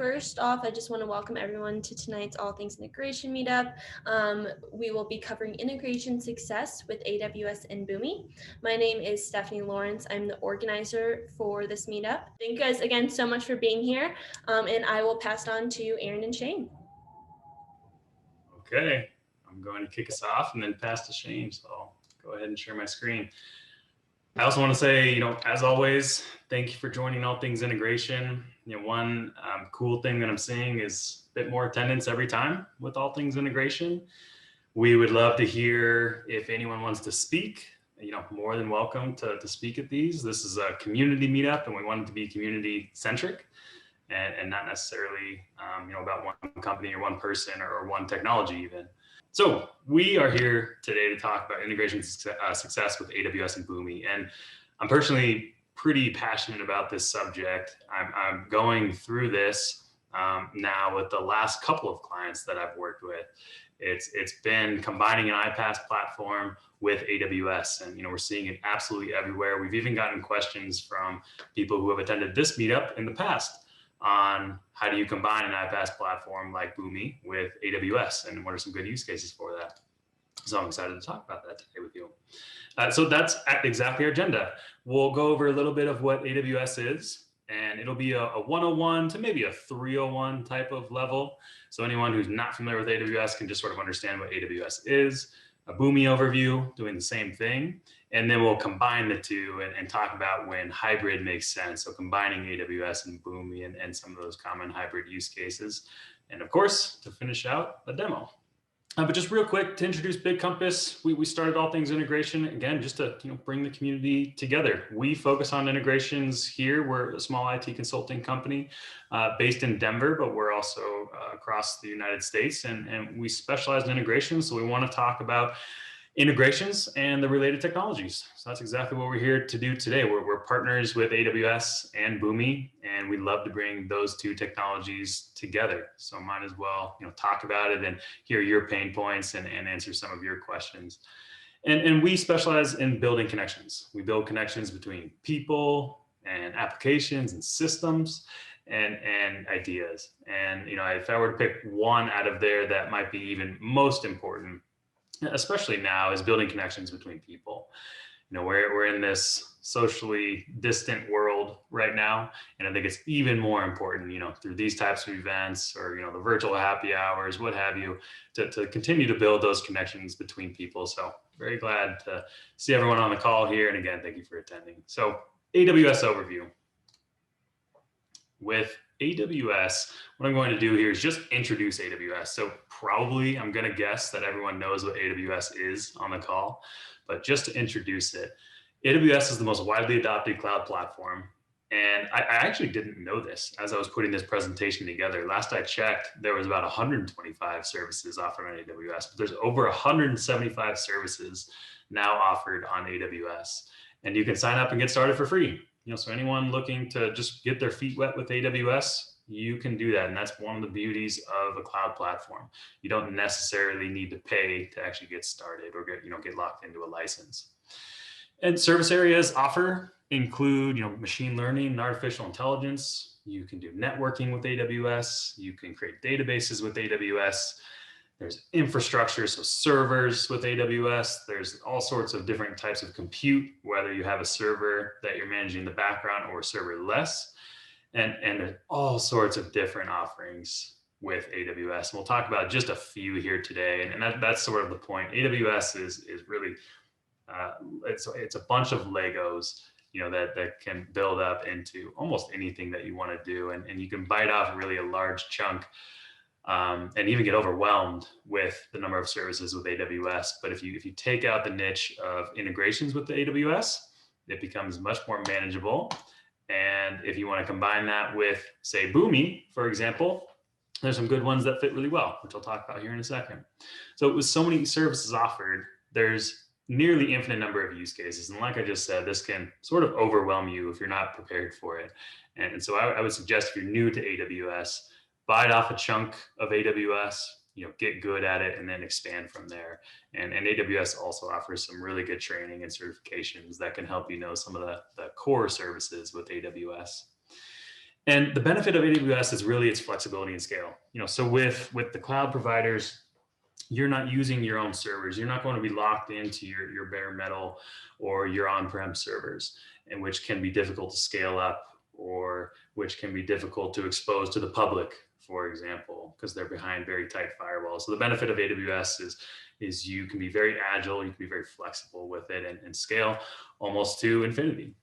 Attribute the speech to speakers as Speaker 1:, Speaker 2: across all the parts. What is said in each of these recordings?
Speaker 1: first off, I just want to welcome everyone to tonight's All Things Integration meetup. We will be covering integration success with AWS and Boomi. My name is Stephanie Lawrence. I'm the organizer for this meetup. Thank you guys again so much for being here, and I will pass it on to Aaron and Shane.
Speaker 2: Okay, I'm going to kick us off and then pass to Shane, so I'll go ahead and share my screen. I also want to say, as always, thank you for joining All Things Integration. One cool thing that I'm seeing is a bit more attendance every time with All Things Integration. We would love to hear if anyone wants to speak. More than welcome to speak at these. This is a community meetup, and we want it to be community centric and not necessarily about one company or one person or one technology even. So we are here today to talk about integration success with AWS and Boomi. And I'm personally pretty passionate about this subject. I'm going through this now with the last couple of clients that I've worked with. It's been combining an iPaaS platform with AWS, and we're seeing it absolutely everywhere. We've even gotten questions from people who have attended this meetup in the past on how do you combine an iPaaS platform like Boomi with AWS, and what are some good use cases for that. So I'm excited to talk about that today with you. So that's exactly our agenda. We'll go over a little bit of what AWS is, and it'll be a 101 to maybe a 301 type of level. So anyone who's not familiar with AWS can just sort of understand what AWS is. A Boomi overview, doing the same thing. And then we'll combine the two and talk about when hybrid makes sense. So combining AWS and Boomi and some of those common hybrid use cases. And of course, to finish out, a demo. But just real quick to introduce Big Compass, we started All Things Integration again, just to bring the community together. We focus on integrations here. We're a small IT consulting company based in Denver, but we're also across the United States, and we specialize in integrations. So we want to talk about integrations and the related technologies. So that's exactly what we're here to do today. We're partners with AWS and Boomi, and we love to bring those two technologies together. So might as well talk about it and hear your pain points and answer some of your questions. And we specialize in building connections. We build connections between people and applications and systems and ideas. And if I were to pick one out of there that might be even most important, especially now, is building connections between people. We're in this socially distant world right now, and I think it's even more important, through these types of events or the virtual happy hours, what have you, to continue to build those connections between people. So very glad to see everyone on the call here, and again, thank you for attending. So AWS overview. With AWS, what I'm going to do here is just introduce AWS. So probably I'm going to guess that everyone knows what AWS is on the call, but just to introduce it, AWS is the most widely adopted cloud platform. And I actually didn't know this as I was putting this presentation together. Last I checked, there was about 125 services offered on AWS, but there's over 175 services now offered on AWS. And you can sign up and get started for free. So anyone looking to just get their feet wet with AWS, you can do that. And that's one of the beauties of a cloud platform. You don't necessarily need to pay to actually get started or get locked into a license. And service areas include machine learning and artificial intelligence. You can do networking with AWS. You can create databases with AWS. There's infrastructure, so servers with AWS. There's all sorts of different types of compute, whether you have a server that you're managing in the background or serverless. And there's all sorts of different offerings with AWS. And we'll talk about just a few here today. And that's sort of the point. AWS is really, it's a bunch of Legos, that can build up into almost anything that you want to do. And you can bite off really a large chunk and even get overwhelmed with the number of services with AWS. But if you take out the niche of integrations with the AWS, it becomes much more manageable. And if you want to combine that with, say, Boomi, for example, there's some good ones that fit really well, which I'll talk about here in a second. So with so many services offered, there's nearly infinite number of use cases. And like I just said, this can sort of overwhelm you if you're not prepared for it. And so I would suggest if you're new to AWS, bite off a chunk of AWS, get good at it, and then expand from there. And AWS also offers some really good training and certifications that can help some of the core services with AWS. And the benefit of AWS is really its flexibility and scale. So with the cloud providers, you're not using your own servers. You're not going to be locked into your bare metal or your on-prem servers, and which can be difficult to scale up or which can be difficult to expose to the public, for example, because they're behind very tight firewalls. So the benefit of AWS is you can be very agile, you can be very flexible with it and scale almost to infinity.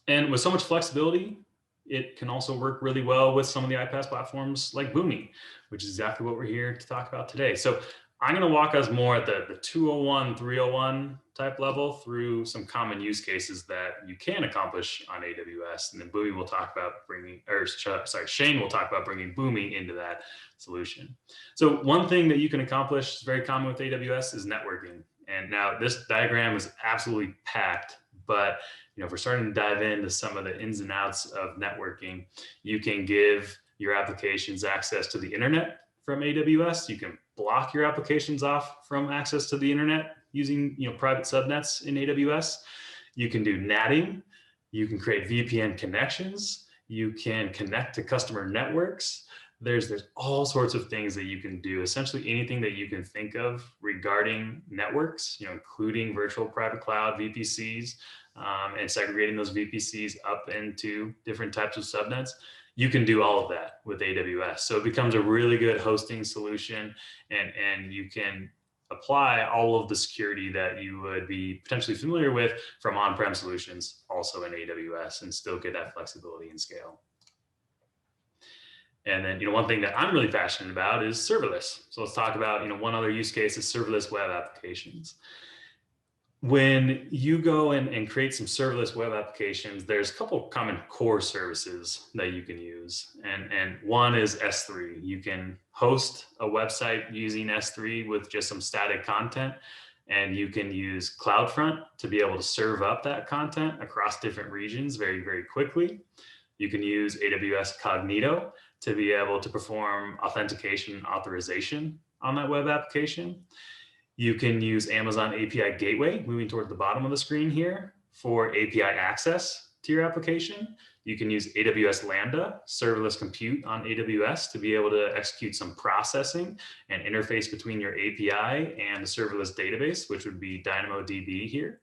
Speaker 2: And with so much flexibility, it can also work really well with some of the iPaaS platforms like Boomi, which is exactly what we're here to talk about today. So I'm going to walk us more at the 201, 301 type level through some common use cases that you can accomplish on AWS. And then Boomi will talk about Shane will talk about bringing Boomi into that solution. So one thing that you can accomplish is very common with AWS is networking. And now this diagram is absolutely packed, but if we're starting to dive into some of the ins and outs of networking, you can give your applications access to the internet from AWS. You can block your applications off from access to the internet using private subnets in AWS. You can do NATing. You can create VPN connections. You can connect to customer networks. There's all sorts of things that you can do. Essentially anything that you can think of regarding networks, including virtual private cloud VPCs, and segregating those VPCs up into different types of subnets. You can do all of that with AWS. So it becomes a really good hosting solution, and you can apply all of the security that you would be potentially familiar with from on-prem solutions also in AWS and still get that flexibility and scale. And then, one thing that I'm really passionate about is serverless. So let's talk about, one other use case is serverless web applications. When you go and create some serverless web applications, there's a couple of common core services that you can use. And one is S3. You can host a website using S3 with just some static content. And you can use CloudFront to be able to serve up that content across different regions very, very quickly. You can use AWS Cognito to be able to perform authentication and authorization on that web application. You can use Amazon API Gateway, moving toward the bottom of the screen here, for API access to your application. You can use AWS Lambda, serverless compute on AWS, to be able to execute some processing and interface between your API and the serverless database, which would be DynamoDB here.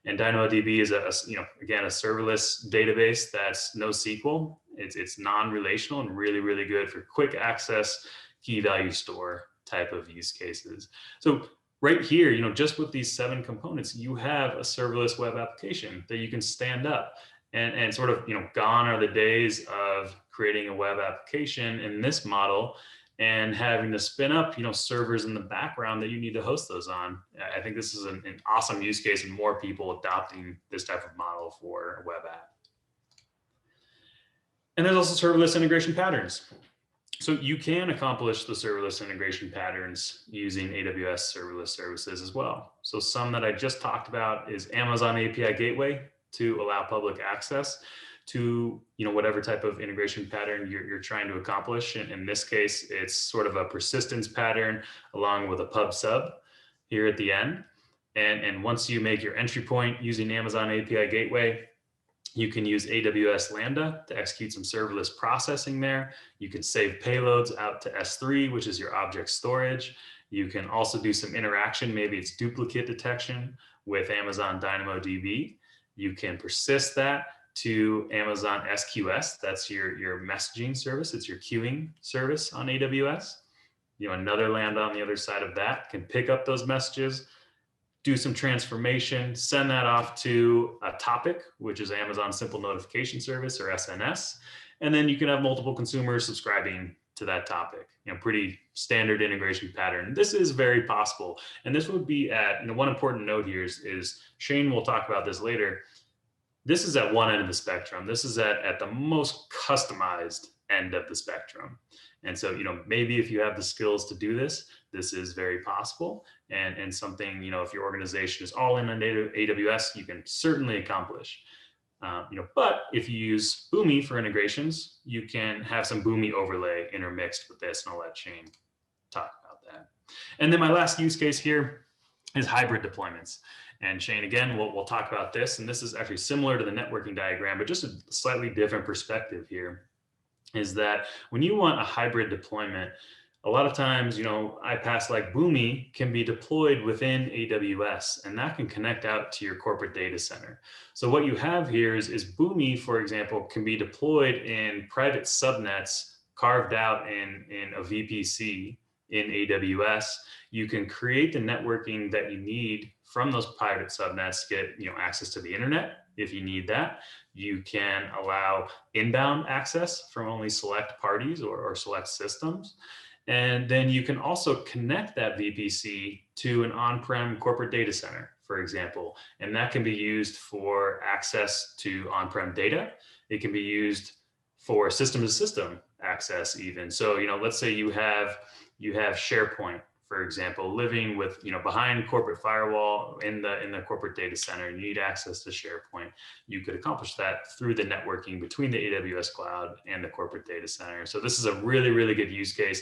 Speaker 2: And DynamoDB is again, a serverless database that's NoSQL. It's non-relational and really, really good for quick access, key value store type of use cases. So right here, just with these 7 components, you have a serverless web application that you can stand up and sort of, gone are the days of creating a web application in this model and having to spin up, servers in the background that you need to host those on. I think this is an awesome use case and more people adopting this type of model for a web app. And there's also serverless integration patterns. So you can accomplish the serverless integration patterns using AWS Serverless Services as well. So some that I just talked about is Amazon API Gateway to allow public access to whatever type of integration pattern you're trying to accomplish. And in this case, it's sort of a persistence pattern along with a pub sub here at the end. And once you make your entry point using Amazon API Gateway, you can use AWS Lambda to execute some serverless processing there. You can save payloads out to S3, which is your object storage. You can also do some interaction, maybe it's duplicate detection with Amazon DynamoDB. You can persist that to Amazon SQS, that's your messaging service, it's your queuing service on AWS. Another Lambda on the other side of that can pick up those messages, do some transformation, send that off to a topic, which is Amazon Simple Notification Service or SNS. And then you can have multiple consumers subscribing to that topic. Pretty standard integration pattern. This is very possible. And this would be at, one important note here is Shane will talk about this later. This is at one end of the spectrum. This is at the most customized end of the spectrum. And so, maybe if you have the skills to do this, this is very possible and something, if your organization is all in on AWS, you can certainly accomplish. But if you use Boomi for integrations, you can have some Boomi overlay intermixed with this, and I'll let Shane talk about that. And then my last use case here is hybrid deployments. And Shane, again, we'll talk about this, and this is actually similar to the networking diagram, but just a slightly different perspective here, is that when you want a hybrid deployment, a lot of times, iPaaS like Boomi can be deployed within AWS, and that can connect out to your corporate data center. So what you have here is Boomi, for example, can be deployed in private subnets carved out in a VPC in AWS. You can create the networking that you need from those private subnets to get access to the internet if you need that. You can allow inbound access from only select parties or select systems. And then you can also connect that VPC to an on-prem corporate data center, for example. And that can be used for access to on-prem data. It can be used for system-to-system access even. So, let's say you have SharePoint, for example, living with, behind corporate firewall in the corporate data center, and you need access to SharePoint. You could accomplish that through the networking between the AWS cloud and the corporate data center. So this is a really, really good use case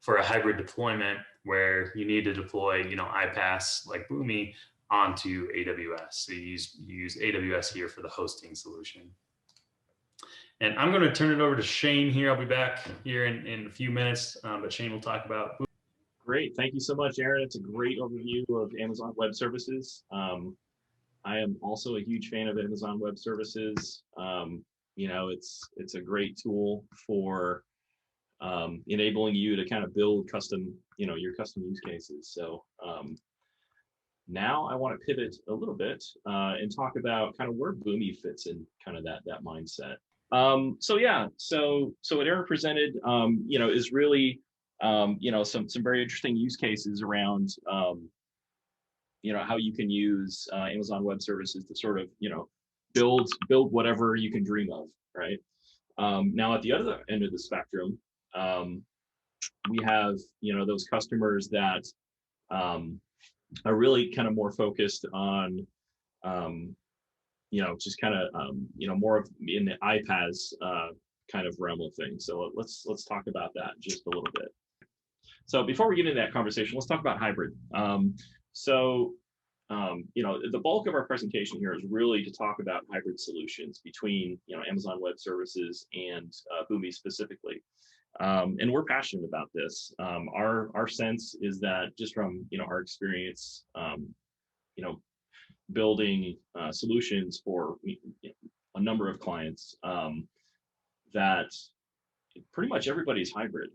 Speaker 2: for a hybrid deployment where you need to deploy, iPaaS like Boomi onto AWS. So you use AWS here for the hosting solution. And I'm going to turn it over to Shane here. I'll be back here in a few minutes, but Shane will talk about Boomi.
Speaker 3: Great. Thank you so much, Aaron. It's a great overview of Amazon Web Services. I am also a huge fan of Amazon Web Services. It's a great tool for enabling you to kind of build custom, your custom use cases. So now I want to pivot a little bit and talk about kind of where Boomi fits in kind of that mindset. So what Aaron presented, is really some very interesting use cases around how you can use Amazon Web Services to sort of build whatever you can dream of, right? Now at the other end of the spectrum, we have those customers that are really kind of more focused on just kind of more of in the iPaaS kind of realm of things. So let's talk about that just a little bit. So before we get into that conversation, let's talk about hybrid. The bulk of our presentation here is really to talk about hybrid solutions between Amazon Web Services and Boomi specifically. And we're passionate about this. Our sense is that just from our experience, building solutions for a number of clients, that pretty much everybody's hybrid.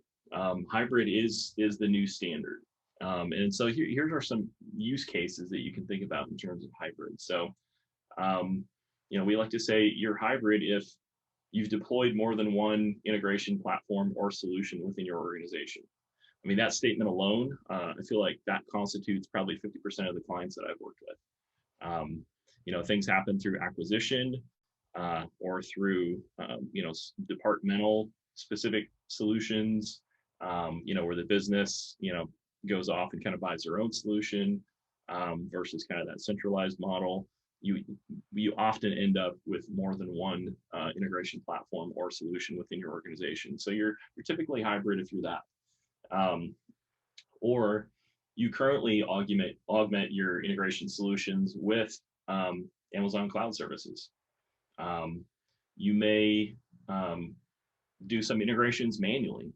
Speaker 3: Hybrid is the new standard. And so here are some use cases that you can think about in terms of hybrid. So, we like to say you're hybrid if you've deployed more than one integration platform or solution within your organization. I mean, that statement alone, I feel like that constitutes probably 50% of the clients that I've worked with. Things happen through acquisition or through, departmental specific solutions, where the business, goes off and kind of buys their own solution versus kind of that centralized model. You often end up with more than one integration platform or solution within your organization. So you're typically hybrid if you're that. Or you currently augment your integration solutions with Amazon Cloud Services. You may do some integrations manually.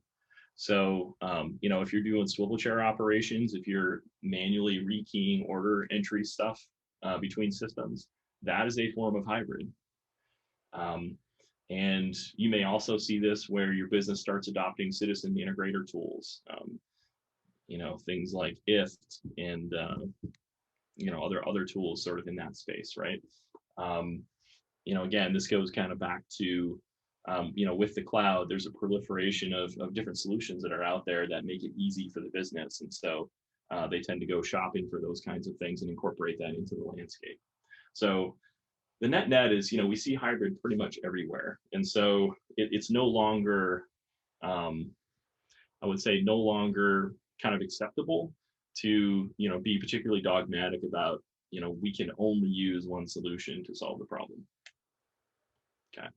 Speaker 3: So, if you're doing swivel chair operations, if you're manually rekeying order entry stuff between systems, that is a form of hybrid. And you may also see this where your business starts adopting citizen integrator tools, things like IFT and, other tools sort of in that space, right? Again, this goes kind of back to, with the cloud, there's a proliferation of different solutions that are out there that make it easy for the business. And so they tend to go shopping for those kinds of things and incorporate that into the landscape. So the net is, we see hybrid pretty much everywhere. And so it's no longer, I would say, no longer kind of acceptable to, be particularly dogmatic about, we can only use one solution to solve the problem. Okay.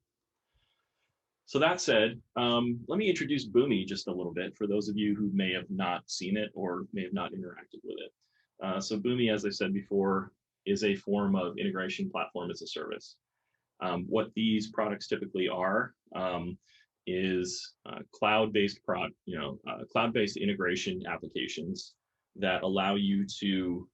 Speaker 3: So that said, let me introduce Boomi just a little bit for those of you who may have not seen it or may have not interacted with it. So Boomi, as I said before, is a form of integration platform as a service. What these products typically are is cloud-based cloud-based integration applications that allow you to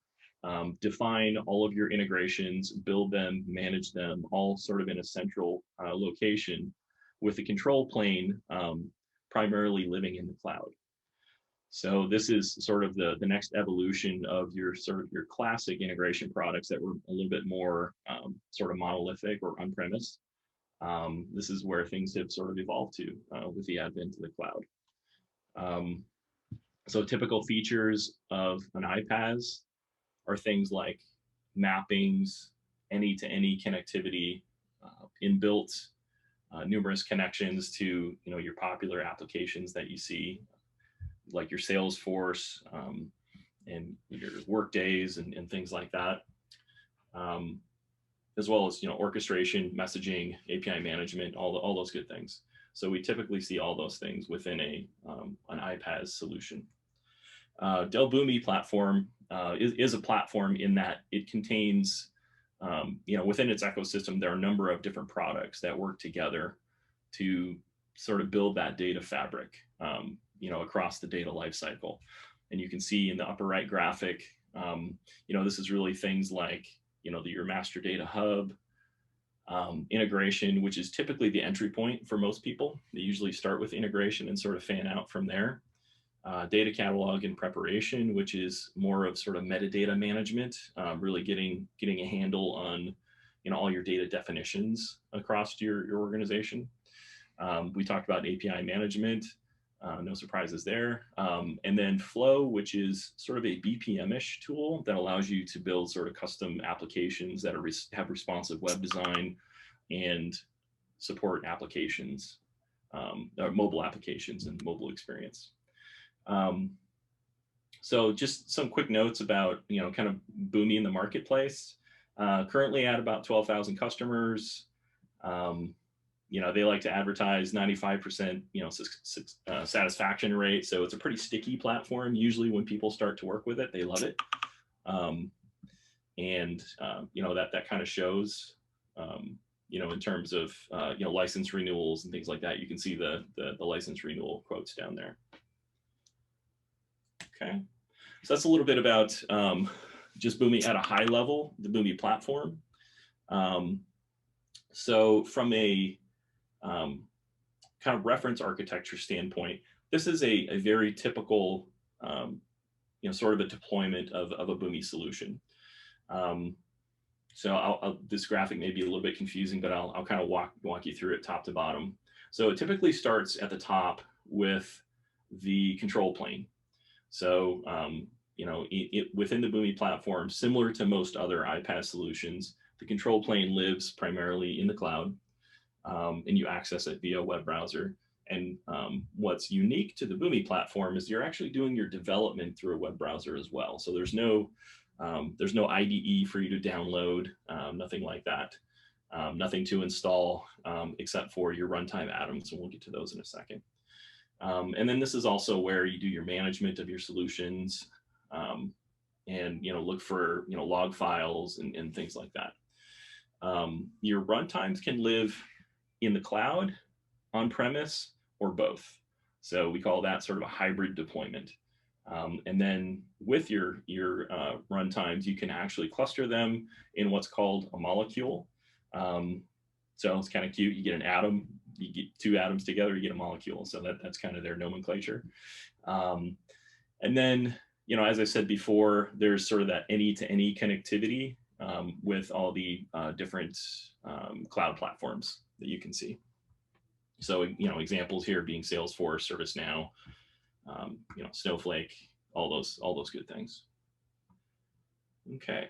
Speaker 3: define all of your integrations, build them, manage them, all sort of in a central location, with the control plane primarily living in the cloud. So this is sort of the next evolution of your classic integration products that were a little bit more sort of monolithic or on-premise. This is where things have sort of evolved to with the advent of the cloud. So typical features of an iPaaS are things like mappings, any-to-any connectivity, inbuilt numerous connections to your popular applications that you see, like your Salesforce and your Workdays and things like that, as well as orchestration, messaging, API management, all those good things. So we typically see all those things within an iPaaS solution. Dell Boomi platform is a platform in that it contains, within its ecosystem, there are a number of different products that work together to sort of build that data fabric, across the data lifecycle. And you can see in the upper right graphic, this is really things like, your master data hub, integration, which is typically the entry point for most people. They usually start with integration and sort of fan out from there. Data catalog and preparation, which is more of sort of metadata management, really getting a handle on all your data definitions across your organization. We talked about API management, no surprises there. And then Flow, which is sort of a BPM-ish tool that allows you to build sort of custom applications that have responsive web design and support applications, mobile applications and mobile experience. So just some quick notes about, kind of Boomi in the marketplace. Currently at about 12,000 customers. They like to advertise 95%, satisfaction rate. So it's a pretty sticky platform. Usually when people start to work with it, they love it. That kind of shows, in terms of, license renewals and things like that. You can see the license renewal quotes down there. Okay, so that's a little bit about just Boomi at a high level, the Boomi platform. So from a kind of reference architecture standpoint, this is a very typical, sort of a deployment of a Boomi solution. So this graphic may be a little bit confusing, but I'll kind of walk you through it top to bottom. So it typically starts at the top with the control plane. So, within the Boomi platform, similar to most other iPaaS solutions, the control plane lives primarily in the cloud, and you access it via a web browser. And what's unique to the Boomi platform is you're actually doing your development through a web browser as well. So there's no IDE for you to download, nothing like that, nothing to install except for your runtime atoms, and we'll get to those in a second. And then this is also where you do your management of your solutions, and look for log files and things like that. Your runtimes can live in the cloud, on premise, or both. So we call that sort of a hybrid deployment. And then with your runtimes, you can actually cluster them in what's called a molecule. So it's kind of cute. You get an atom, you get two atoms together, you get a molecule. So that's kind of their nomenclature. And then, as I said before, there's sort of that any-to-any connectivity with all the different cloud platforms that you can see. So, examples here being Salesforce, ServiceNow, Snowflake, all those good things. Okay.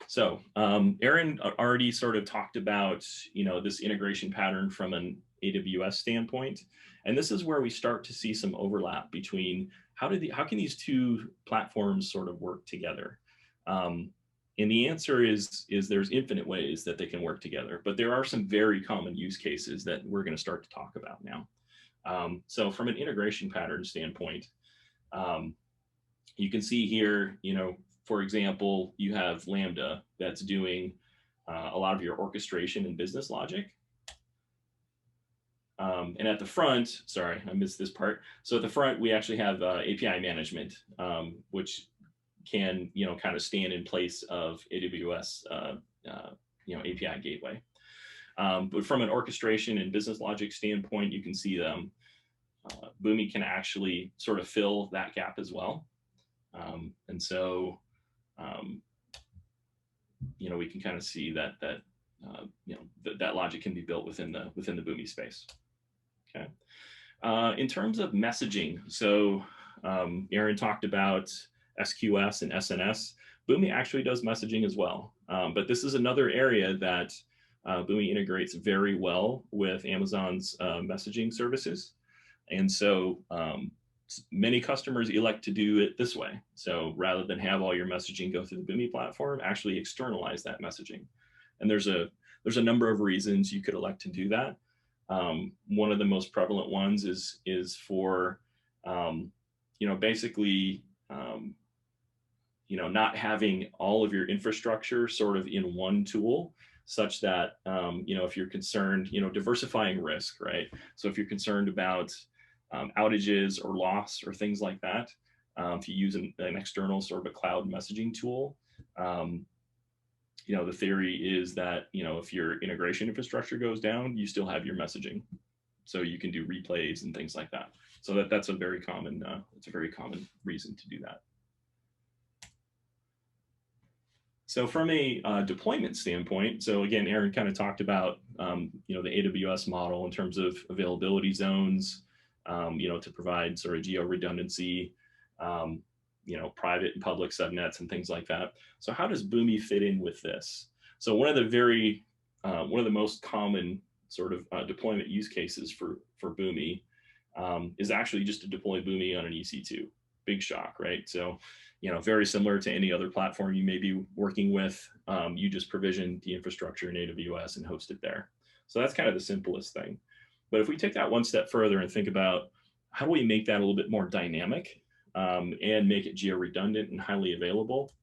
Speaker 3: So Aaron already sort of talked about, this integration pattern from an AWS standpoint. And this is where we start to see some overlap between how can these two platforms sort of work together? And the answer is there's infinite ways that they can work together, but there are some very common use cases that we're going to start to talk about now. So from an integration pattern standpoint, You can see here, for example, you have Lambda that's doing a lot of your orchestration and business logic. And at the front, sorry, I missed this part. So at the front, we actually have API management, which can, kind of stand in place of AWS, API gateway. But from an orchestration and business logic standpoint, you can see Boomi can actually sort of fill that gap as well. And so, we can kind of see that that logic can be built within the Boomi space. Okay. In terms of messaging, so Aaron talked about SQS and SNS. Boomi actually does messaging as well, but this is another area that Boomi integrates very well with Amazon's messaging services, and so many customers elect to do it this way. So rather than have all your messaging go through the Boomi platform, actually externalize that messaging. And there's a number of reasons you could elect to do that. One of the most prevalent ones is for basically not having all of your infrastructure sort of in one tool, such that if you're concerned, diversifying risk, right? So if you're concerned about outages or loss or things like that, if you use an external sort of a cloud messaging tool, the theory is that, if your integration infrastructure goes down, you still have your messaging. So you can do replays and things like that. So that's a very common, reason to do that. So from a deployment standpoint, so again, Aaron kind of talked about, the AWS model in terms of availability zones, to provide sort of geo redundancy, private and public subnets and things like that. So how does Boomi fit in with this? So one of the most common sort of deployment use cases for Boomi is actually just to deploy Boomi on an EC2. Big shock, right? So, very similar to any other platform you may be working with, you just provision the infrastructure in AWS and host it there. So that's kind of the simplest thing. But if we take that one step further and think about how do we make that a little bit more dynamic and make it geo-redundant and highly available?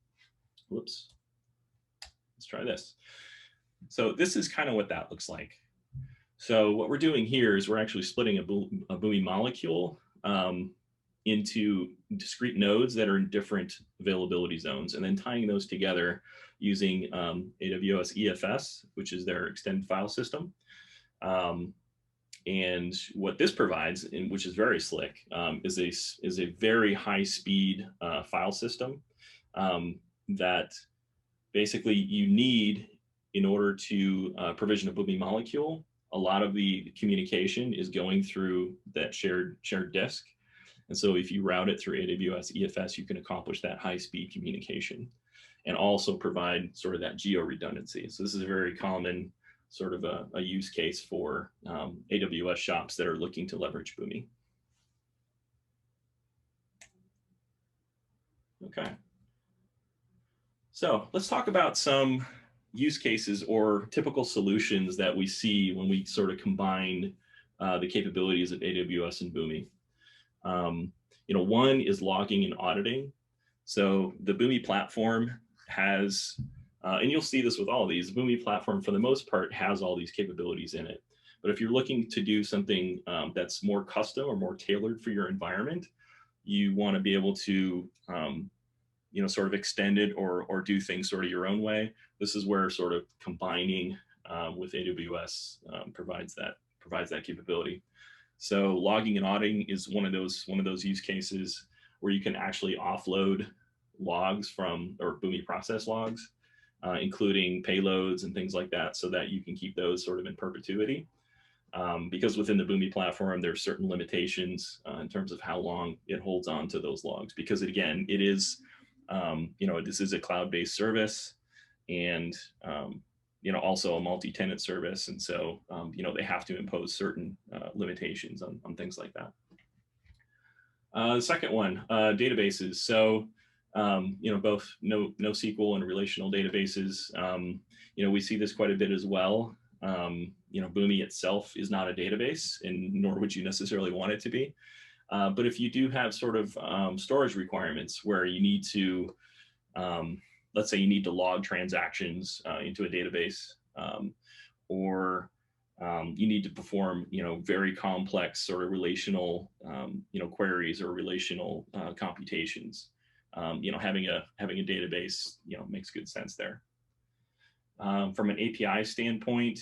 Speaker 3: Whoops. Let's try this. So this is kind of what that looks like. So what we're doing here is we're actually splitting a Boomi molecule into discrete nodes that are in different availability zones, and then tying those together using AWS EFS, which is their extended file system. And what this provides, which is very slick, is a very high speed file system that basically you need in order to provision a Boomi molecule. A lot of the communication is going through that shared disk. And so if you route it through AWS EFS, you can accomplish that high speed communication and also provide sort of that geo redundancy. So this is a very common sort of a use case for AWS shops that are looking to leverage Boomi. Okay. So let's talk about some use cases or typical solutions that we see when we sort of combine the capabilities of AWS and Boomi. One is logging and auditing. So the Boomi platform has, and you'll see this with all of these, the Boomi platform for the most part has all these capabilities in it. But if you're looking to do something that's more custom or more tailored for your environment, you want to be able to sort of extend it or do things sort of your own way. This is where sort of combining with AWS provides that capability. So logging and auditing is one of those use cases where you can actually offload logs or Boomi process logs, including payloads and things like that, so that you can keep those sort of in perpetuity. Because within the Boomi platform, there's certain limitations in terms of how long it holds on to those logs. Because again, it is, this is a cloud-based service, and also a multi-tenant service, and so they have to impose certain limitations on things like that. The second one, databases. So both NoSQL and relational databases. We see this quite a bit as well. Boomi itself is not a database, and nor would you necessarily want it to be. But if you do have sort of storage requirements where you need to, let's say you need to log transactions into a database, or you need to perform, very complex sort of relational, queries or relational computations, having a database, makes good sense there. From an API standpoint,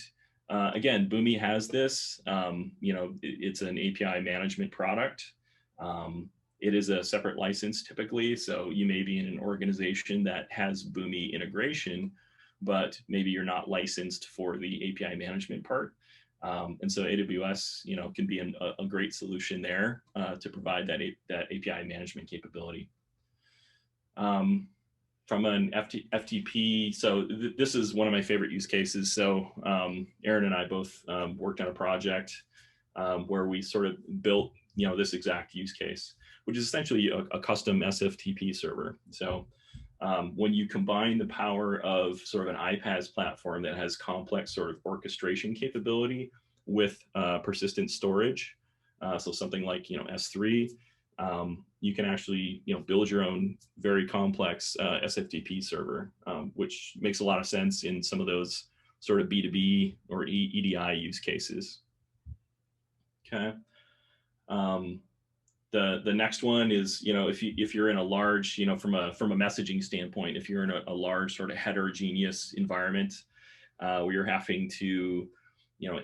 Speaker 3: again, Boomi has this. It's an API management product. It is a separate license typically, so you may be in an organization that has Boomi integration, but maybe you're not licensed for the API management part. And so AWS, can be a great solution there to provide that API management capability. From an FTP, so this is one of my favorite use cases. So Aaron and I both worked on a project where we sort of built, this exact use case, which is essentially a custom SFTP server. So when you combine the power of sort of an iPaaS platform that has complex sort of orchestration capability with persistent storage, so something like S3, you can actually build your own very complex SFTP server, which makes a lot of sense in some of those sort of B2B or EDI use cases. Okay. The next one is, if you're in a large, from a messaging standpoint, if you're in a large sort of heterogeneous environment where you're having to,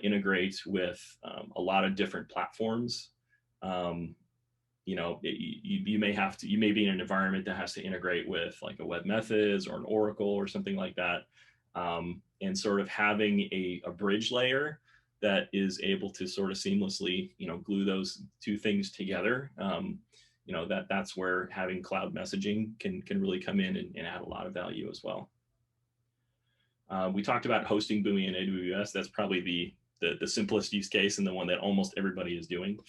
Speaker 3: integrate with a lot of different platforms, you may be in an environment that has to integrate with like a web methods or an Oracle or something like that, and sort of having a bridge layer that is able to sort of seamlessly, glue those two things together. That's where having cloud messaging can really come in and add a lot of value as well. We talked about hosting Boomi and AWS. That's probably the simplest use case and the one that almost everybody is doing.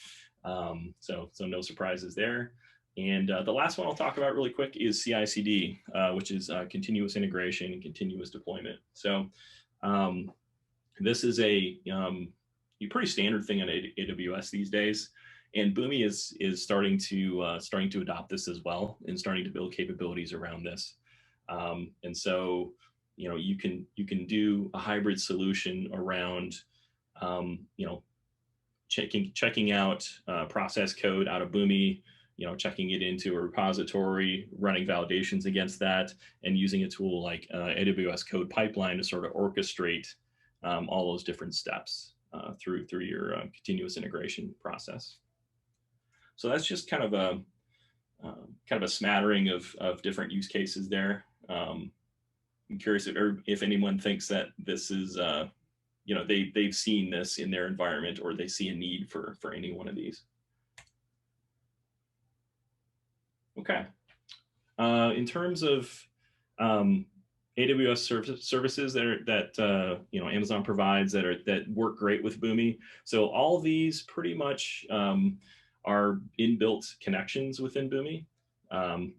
Speaker 3: So no surprises there. And the last one I'll talk about really quick is CI/CD, which is continuous integration and continuous deployment. So this is a pretty standard thing on AWS these days, and Boomi is starting to adopt this as well and starting to build capabilities around this. And so you can do a hybrid solution around checking out process code out of Boomi, checking it into a repository, running validations against that, and using a tool like AWS Code Pipeline to sort of orchestrate all those different steps through your continuous integration process. So that's just kind of a smattering of different use cases there. I'm curious if anyone thinks that this is they've seen this in their environment, or they see a need for any one of these. Okay. In terms of AWS services that Amazon provides that work great with Boomi. So all of these pretty much are inbuilt connections within Boomi,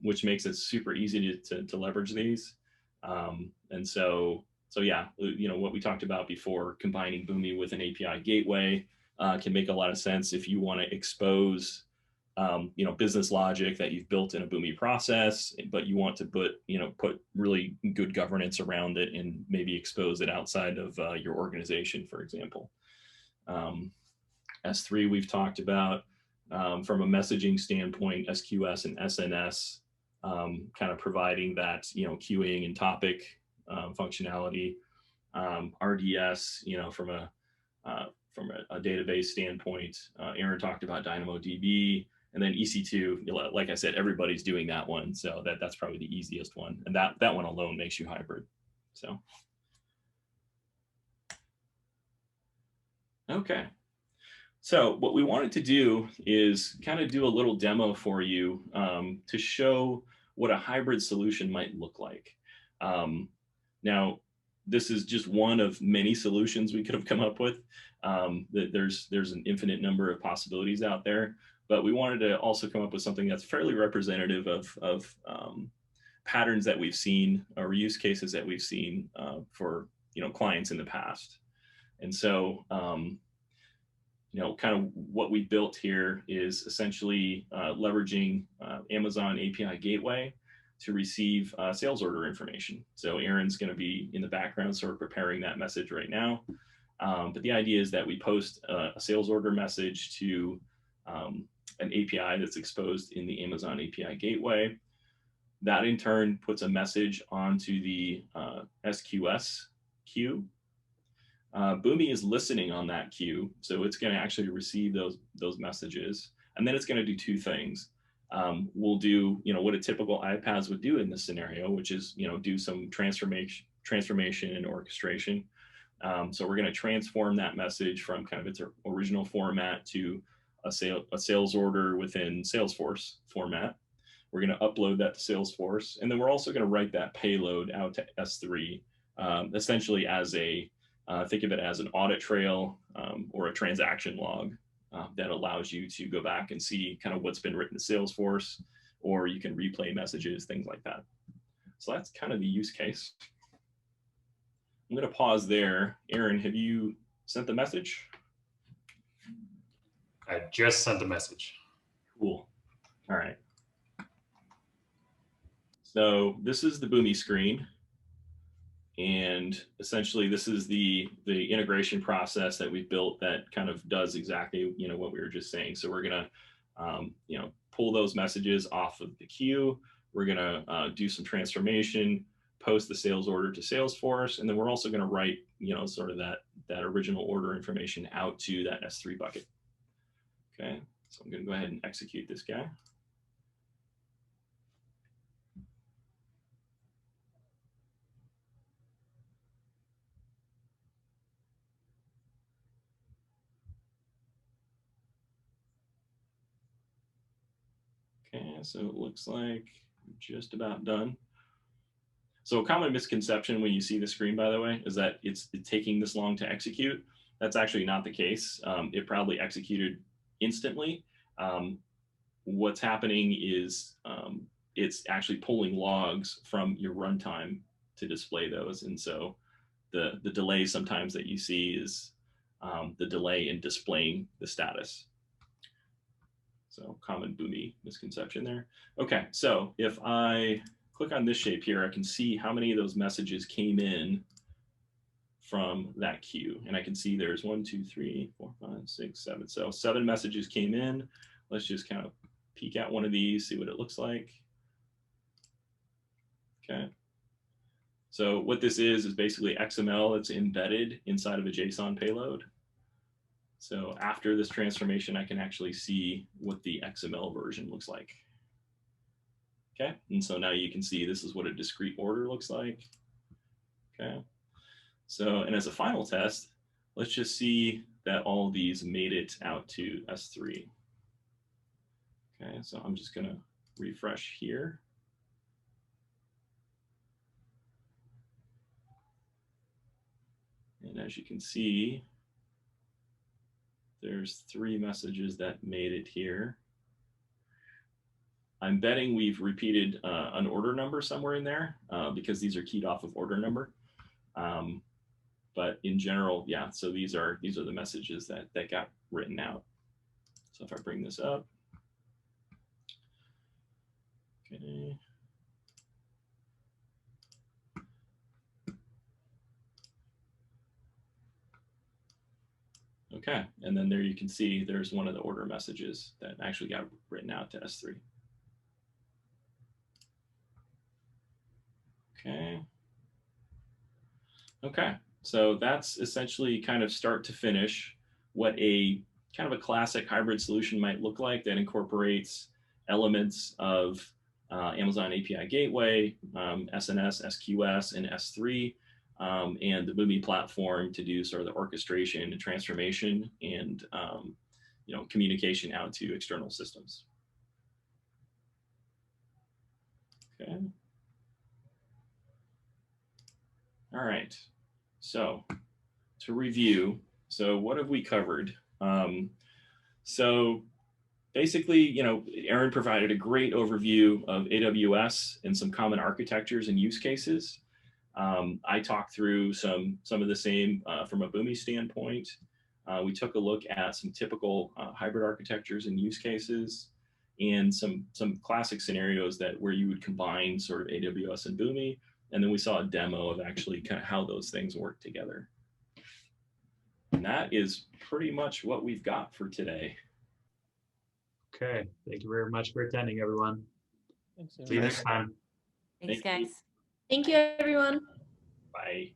Speaker 3: which makes it super easy to leverage these. And so yeah, what we talked about before, combining Boomi with an API gateway can make a lot of sense if you want to expose business logic that you've built in a Boomi process, but you want to put really good governance around it and maybe expose it outside of your organization, for example. S3 we've talked about. From a messaging standpoint, SQS and SNS kind of providing that queuing and topic functionality. RDS, from a database standpoint, Aaron talked about DynamoDB. And then EC2, like I said, everybody's doing that one. So that's probably the easiest one. And that one alone makes you hybrid. So, okay. So what we wanted to do is kind of do a little demo for you to show what a hybrid solution might look like. Now, this is just one of many solutions we could have come up with. There's an infinite number of possibilities out there. But we wanted to also come up with something that's fairly representative of patterns that we've seen or use cases that we've seen for clients in the past. And so kind of what we built here is essentially leveraging Amazon API Gateway to receive sales order information. So Aaron's going to be in the background sort of preparing that message right now. But the idea is that we post a sales order message to an API that's exposed in the Amazon API Gateway. That in turn puts a message onto the SQS queue. Boomi is listening on that queue, so it's going to actually receive those messages, and then it's going to do two things. We'll do what a typical iPaaS would do in this scenario, which is do some transformation and orchestration. So we're going to transform that message from kind of its original format to a sales order within Salesforce format. We're going to upload that to Salesforce, and then we're also going to write that payload out to S3, essentially as a think of it as an audit trail or a transaction log that allows you to go back and see kind of what's been written to Salesforce, or you can replay messages, things like that. So that's kind of the use case. I'm going to pause there. Aaron, have you sent the message?
Speaker 2: I just sent the message.
Speaker 3: Cool. All right. So this is the Boomi screen. And essentially, this is the integration process that we built that kind of does exactly what we were just saying. So we're gonna pull those messages off of the queue. We're gonna do some transformation, post the sales order to Salesforce, and then we're also gonna write sort of that original order information out to that S3 bucket. Okay, so I'm gonna go ahead and execute this guy. Okay, so it looks like we're just about done. So a common misconception when you see the screen, by the way, is that it's taking this long to execute. That's actually not the case. It probably executed instantly. What's happening is it's actually pulling logs from your runtime to display those. And so the delay sometimes that you see is the delay in displaying the status. So common Boomi misconception there. Okay, so if I click on this shape here, I can see how many of those messages came in from that queue. And I can see there's 1, 2, 3, 4, 5, 6, 7. So 7 messages came in. Let's just kind of peek at one of these, see what it looks like. Okay. So what this is basically XML that's embedded inside of a JSON payload. So after this transformation, I can actually see what the XML version looks like. Okay, and so now you can see this is what a discrete order looks like. Okay, so and as a final test, let's just see that all of these made it out to S3. Okay, so I'm just gonna refresh here. And as you can see, there's 3 messages that made it here. I'm betting we've repeated an order number somewhere in there because these are keyed off of order number. But in general, yeah, so these are the messages that got written out. So if I bring this up, okay. Okay, and then there you can see there's one of the order messages that actually got written out to S3. Okay. Okay, so that's essentially kind of start to finish what a kind of a classic hybrid solution might look like that incorporates elements of Amazon API Gateway, SNS, SQS, and S3, and the Boomi platform to do sort of the orchestration and transformation and communication out to external systems. Okay. All right. So to review, so what have we covered? So basically, Aaron provided a great overview of AWS and some common architectures and use cases. I talked through some of the same from a Boomi standpoint. We took a look at some typical hybrid architectures and use cases, and some classic scenarios that where you would combine sort of AWS and Boomi, and then we saw a demo of actually kind of how those things work together. And that is pretty much what we've got for today.
Speaker 2: Okay, thank you very much for attending, everyone.
Speaker 4: Thanks,
Speaker 2: See you next time.
Speaker 5: Thanks,
Speaker 3: Thank you.
Speaker 5: guys.
Speaker 1: Thank you, everyone.
Speaker 3: Bye.